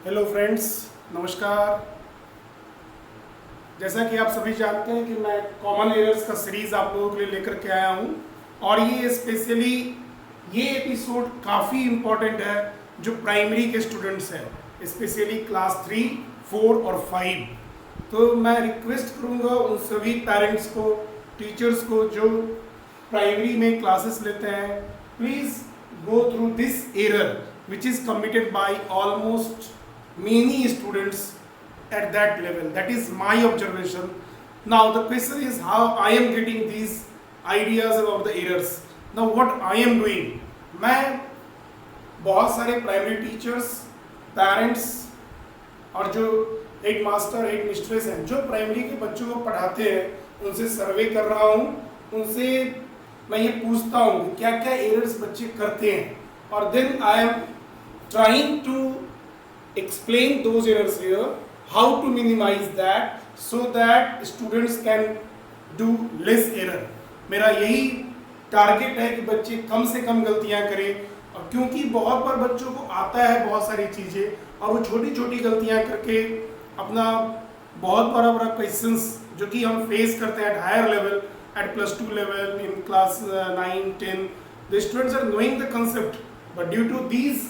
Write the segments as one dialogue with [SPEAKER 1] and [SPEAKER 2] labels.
[SPEAKER 1] Hello friends, नमस्कार। जैसा कि आप सभी जानते हैं कि मैं कॉमन एरर्स का सीरीज़ आप लोगों के लिए लेकर के आया हूं और ये स्पेशली ये एपिसोड काफ़ी इम्पोर्टेंट है जो प्राइमरी के स्टूडेंट्स हैं, स्पेशली क्लास 3, 4 और 5। तो मैं रिक्वेस्ट करूंगा उन सभी पेरेंट्स को, टीचर्स को जो प्राइमरी में क्लासेस लेते हैं, please go through this error which is committed by almost many students at that level. That is my observation. Now the question is how I am getting these ideas about the errors. Now what I am doing, मैं बहुत सारे primary teachers, parents और जो head master, head mistress हैं जो primary के बच्चों को पढ़ाते हैं, उनसे सर्वे कर रहा हूँ। उनसे मैं ये पूछता हूँ कि क्या क्या एरर्स बच्चे करते हैं और then I am trying to explain those errors here, how to minimise that so that students can do less error. मेरा यही टारगेट है कि बच्चे कम से कम गलतियाँ करें, और क्योंकि बहुत बार बच्चों को आता है बहुत सारी चीज़ें और वो छोटी छोटी गलतियाँ करके अपना बहुत बड़ा बड़ा क्वेश्चंस जो कि हम फेस करते हैं at higher level, at +2 level, in class 9, 10, the students are knowing the concept, but due to these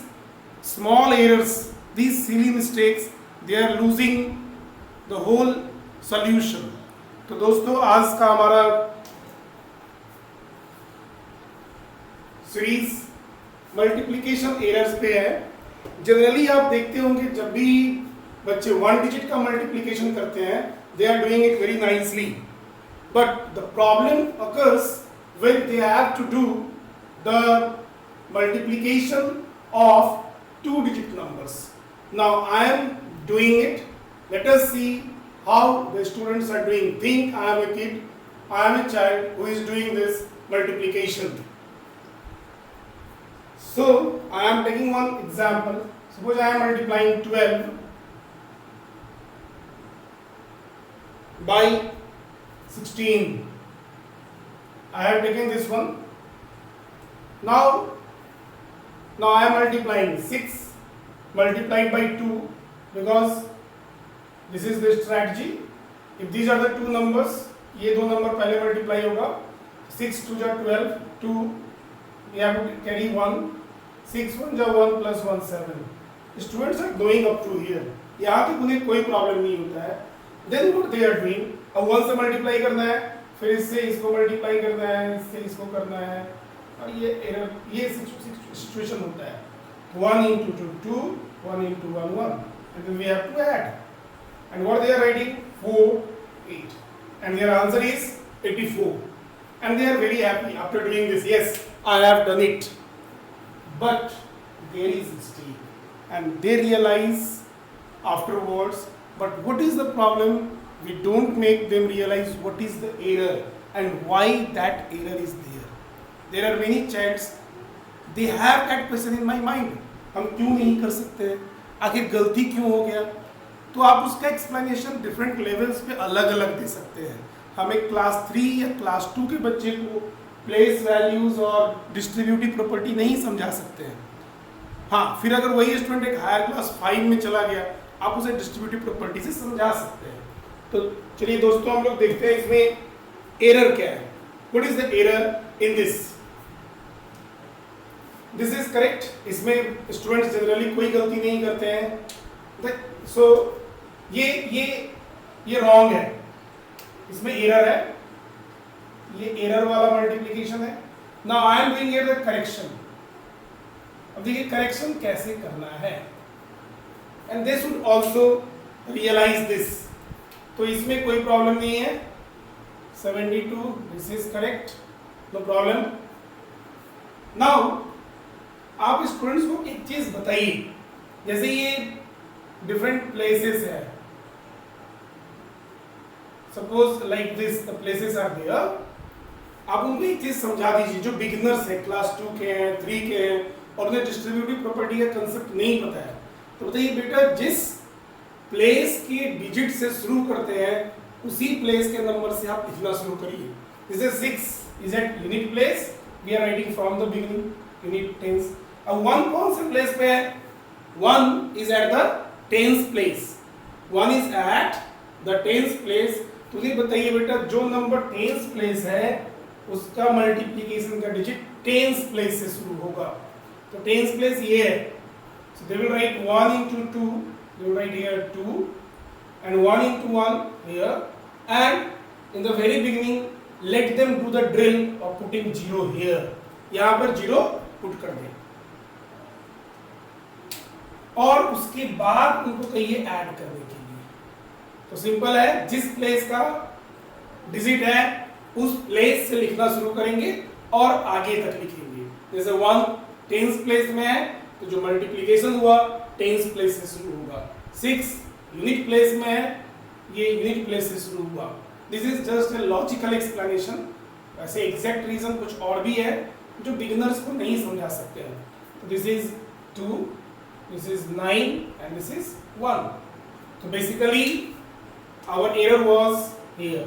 [SPEAKER 1] small errors, these silly mistakes, they are losing the whole solution. तो दोस्तों, आज का हमारा सीरीज मल्टीप्लिकेशन एरर्स पे है। Generally आप देखते होंगे जब भी बच्चे 1 डिजिट का मल्टीप्लिकेशन करते हैं, they are doing it very nicely. But the problem occurs when they have to do the multiplication of 2-digit numbers. Now I am doing it. Let us see how the students are doing. Think I am a kid, I am a child who is doing this multiplication. So I am taking one example. Suppose I am multiplying 12 by 16. I have taken this one. Now I am multiplying 6 multiplied by 2, because this is the strategy. If these are the two numbers, ये दो number पहले multiply होगा। 6 2 जा 12, 2 we have to carry 1, 6 1 जा 1 plus 1 7. Students are going up to here. यहाँ तक उन्हें कोई प्रॉब्लम नहीं होता है। Then what they are doing, अब 1 से मल्टीप्लाई करना है, फिर इससे इसको मल्टीप्लाई करना है, इससे इसको करना है, और ये सिचुएशन होता है। 1 into 2 2, 1 into 1 1, and then we have to add. And what they are writing? 4 8, and their answer is 84. And they are very happy after doing this. Yes, I have done it. But there is mistake, and they realize afterwards. But what is the problem? We don't make them realize what is the error and why that error is there. There are many childs, they have that question in my mind. हम क्यों नहीं कर सकते, आखिर गलती क्यों हो गया? तो आप उसका एक्सप्लेनेशन डिफरेंट लेवल्स पे अलग अलग दे सकते हैं। हम एक क्लास 3 या क्लास 2 के बच्चे को प्लेस वैल्यूज और डिस्ट्रीब्यूटिव प्रॉपर्टी नहीं समझा सकते हैं। हाँ, फिर अगर वही स्टूडेंट एक हायर क्लास 5 में चला गया, आप उसे डिस्ट्रीब्यूटिव प्रॉपर्टी से समझा सकते हैं। तो चलिए दोस्तों, हम लोग देखते हैं इसमें एरर क्या है। What is the error in this? This is correct. इसमें स्टूडेंट्स जनरली कोई गलती नहीं करते हैं। सो ये रॉन्ग है, इसमें एरर है, ये एरर वाला मल्टीप्लिकेशन है। Now I am doing here the correction. अब देखिए करेक्शन कैसे करना है, and they should also realise this. तो इसमें कोई प्रॉब्लम नहीं है। 72, this is correct, no problem. Now आप स्टूडेंट्स को एक चीज बताइए, जैसे ये डिफरेंट प्लेसेस है, suppose like this the places are there. आप उनको एक चीज समझा दीजिए जो बिगिनर्स है, क्लास 2 के हैं, 3 के हैं, और उन्हें डिस्ट्रीब्यूटिव प्रॉपर्टी का कंसेप्ट नहीं पता है। तो बताइए बेटा, जिस प्लेस के डिजिट से शुरू करते हैं उसी प्लेस के नंबर से आप लिखना शुरू करिए। जैसे 6 is at unit place, we are writing from the beginning unit tens. अब 1 कौन से प्लेस पे है? 1 is at the tens place, 1 is at the tens place। तो ये बताइए बेटा जो नंबर टेंस प्लेस है उसका मल्टीप्लिकेशन का डिजिट टेंस प्लेस से शुरू होगा। तो टेंस प्लेस ये है, so they will write 1 into 2, they will write here 2 and 1 into 1 here, and in the very beginning let them do the drill of putting 0 here। यहाँ पर 0 put कर दें और उसके बाद उनको कहिए ऐड करने के लिए। तो सिंपल है, जिस प्लेस का डिजिट है उस प्लेस से लिखना शुरू करेंगे और आगे तक लिखेंगे। जैसे 1 टेंस प्लेस में है तो जो मल्टीप्लिकेशन हुआ टेंस प्लेस से शुरू होगा, 6 यूनिट प्लेस में है ये यूनिट प्लेस से शुरू हुआ। This is just a logical explanation. वैसे एग्जैक्ट रीजन कुछ और भी है जो बिगिनर्स को नहीं समझा सकते हैं। तो this is 2, this is 9 and this is 1। So basically our error was here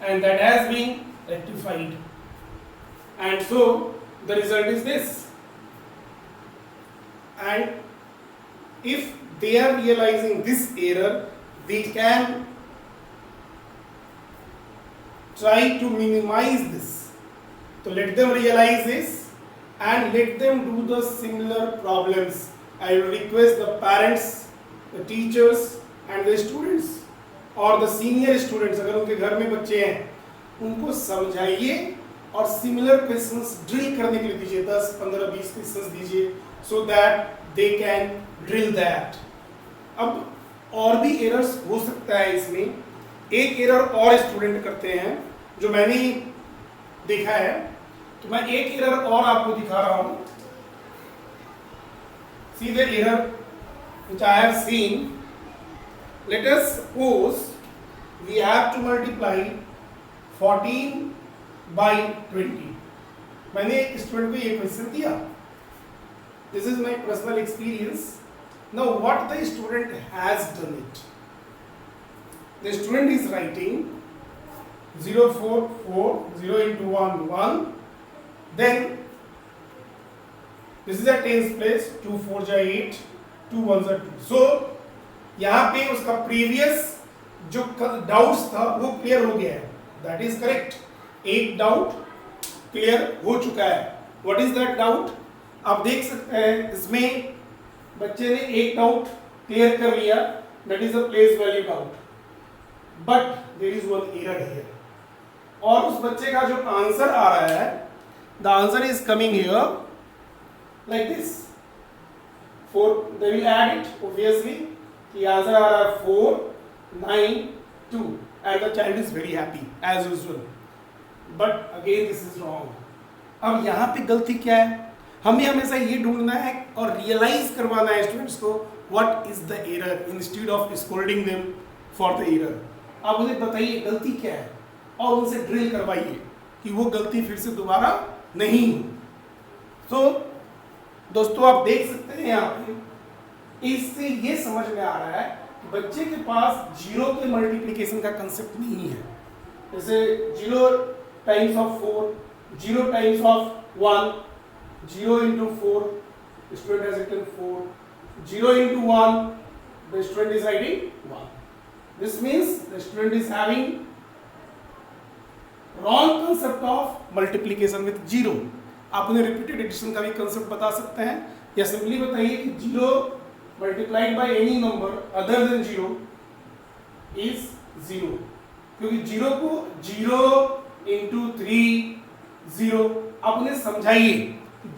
[SPEAKER 1] and that has been rectified, and so the result is this। And if they are realizing this error, we can try to minimize this। So let them realize this and let them do the similar problems। I will request the parents, the teachers and the students और the senior students, अगर उनके घर में बच्चे हैं उनको समझाइए और सिमिलर क्वेश्चंस ड्रिल करने के लिए दीजिए, 10, 15, 20 क्वेश्चंस दीजिए so that they can drill that। अब और भी एरर्स हो सकता है इसमें। एक एरर और स्टूडेंट करते हैं जो मैंने देखा है, तो मैं एक एरर और आपको दिखा रहा हूँ। See the error which I have seen। Let us suppose we have to multiply 14 by 20। मैंने एक स्टूडेंट को ये क्वेश्चन दिया। This is my personal experience। Now what the student has done it? The student is writing 0, 4, 4, 0 into 1, 1, then this is a tens place, 2 4 जा 8, 2 1 जा 2। so यहाँ पे उसका प्रीवियस जो डाउट्स था वो क्लियर हो गया है, दैट इज करेक्ट। एक डाउट क्लियर हो चुका है। What is that doubt? आप देख सकते हैं इसमें बच्चे ने एक डाउट क्लियर कर लिया, that is a place value doubt, but there is one error here. और उस बच्चे का जो आंसर आ रहा है, the answer is coming here like this 4, they will add it obviously। the answer are 4 9 2 and the child is very happy as usual, but again this is wrong। अब यहाँ पे गलती क्या है? हमें हमेशा ये ढूंढना है और रियलाइज करवाना है स्टूडेंट्स को what is the error instead of scolding them for the error। आप उन्हें बताइए गलती क्या है और उनसे ड्रिल करवाइए कि वो गलती फिर से दोबारा नहीं हो। तो दोस्तों आप देख सकते हैं यहाँ पे इससे ये समझ में आ रहा है कि बच्चे के पास 0 के मल्टीप्लिकेशन का कंसेप्ट नहीं है। जैसे 0 times of 4, 0 times of 1, 0 into 4, the student has written 4, 0 into 1, the student is writing 1। This means the student is having wrong concept of multiplication with 0। आप उन्हें रिपीटेड एडिशन का भी कंसेप्ट बता सकते हैं या सिंपली बताइए कि 0 multiplied by any number other than 0 is 0, क्योंकि 0 को 0 into 3 0। आप उन्हें समझाइए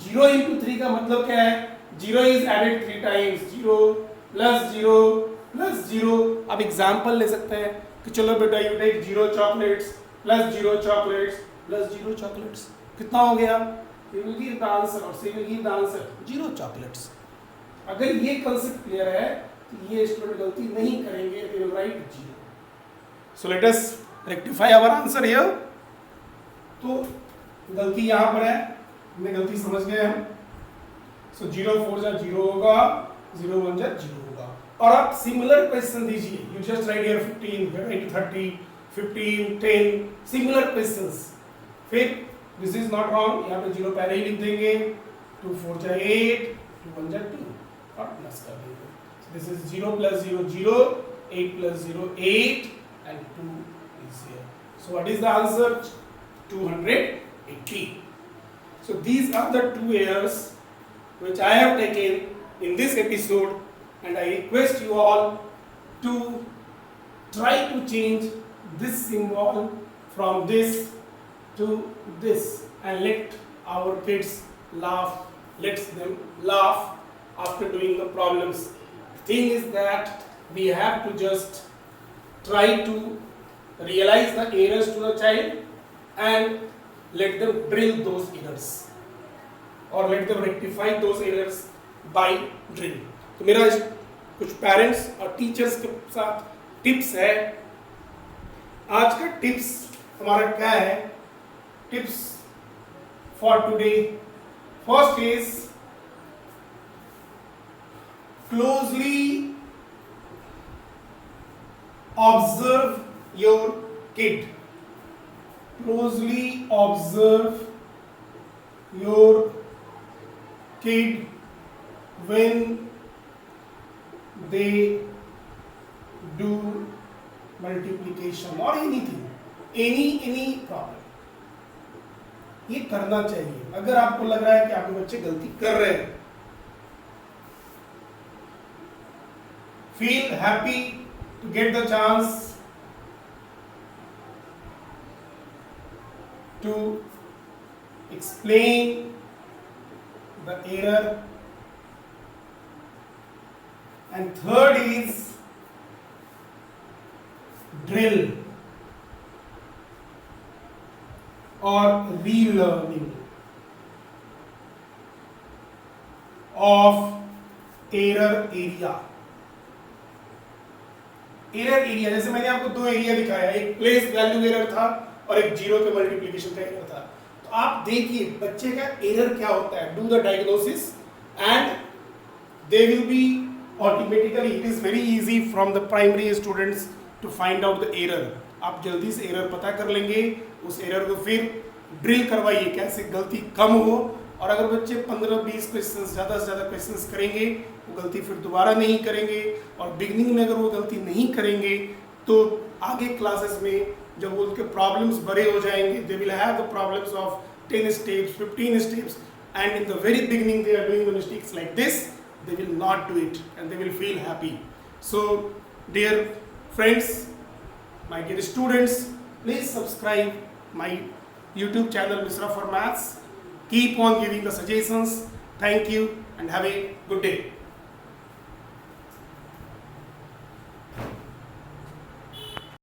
[SPEAKER 1] 0 into 3 का मतलब क्या है। 0 is added 3 times, 0 plus 0 plus 0। आप एग्जाम्पल ले सकते हैं कि चलो बेटा you take 0 chocolates plus 0 chocolates plus 0 chocolates, कितना हो गया? You will give the answer or she will give the answer 0 chocolates। अगर ये कंसेप्ट क्लियर है तो ये स्टूडेंट गलती नहीं करेंगे, they will write 0। So let us rectify our answer here। तो गलती यहाँ पर है, हमने गलती समझ गए हम। So 0 4 जा 0 होगा, 0 1 जा 0 होगा। और आप सिमिलर क्वेश्चन दीजिए, you just write here 15, here write 30, 15, 10, similar questions. फिर दिस इज नॉट रॉन्ग, यहाँ पे 0 पहले ही लिख देंगे, 2 4 जा 8, 2 1 जा 2 और प्लस कर देंगे। This is 0 plus 0, 0, 8 plus 0, 8, and 2 is here. So what is the answer? 280. So these are the two errors which I have taken in this episode, and I request you all to try to change this symbol from this to this and let our kids laugh. Let them laugh after doing the problems. The thing is that we have to just try to realize the errors to the child and let them drill those errors or let them rectify those errors by drill. तो मेरा कुछ parents और teachers के साथ tips है. आज का tips हमारा क्या है? Tips for today. First is closely observe your kid. Closely observe your kid when they do multiplication or anything, any problem. ये करना चाहिए. अगर आपको लग रहा है कि आपके बच्चे गलती कर रहे हैं, feel happy to get the chance to explain the error. And third is drill or relearning of error area. Error area, जैसे मैंने आपको दो एरिया दिखाया, एक प्लेस वैल्यू एरर था और एक जीरो के मल्टीप्लिकेशन का एरर था. तो आप देखिए बच्चे का एरर क्या होता है. Do the diagnosis and they will be automatically, it is very easy from the primary students to find out the error. आप जल्दी से एरर पता कर लेंगे, उस एरर को फिर ड्रिल करवाइए कैसे गलती कम हो. और अगर बच्चे 15-20 क्वेश्चंस ज़्यादा से ज़्यादा क्वेश्चंस करेंगे, वो गलती फिर दोबारा नहीं करेंगे. और बिगनिंग में अगर वो गलती नहीं करेंगे तो आगे क्लासेस में जब वो उनके प्रॉब्लम्स बड़े हो जाएंगे, they will have the problems of 10 steps, 15 steps, and in the very beginning they are doing the mistakes like this, they will not do it and they will feel happy. So dear friends, my dear students, please subscribe my YouTube channel Misra for Maths. Keep on giving the suggestions. Thank you and have a good day.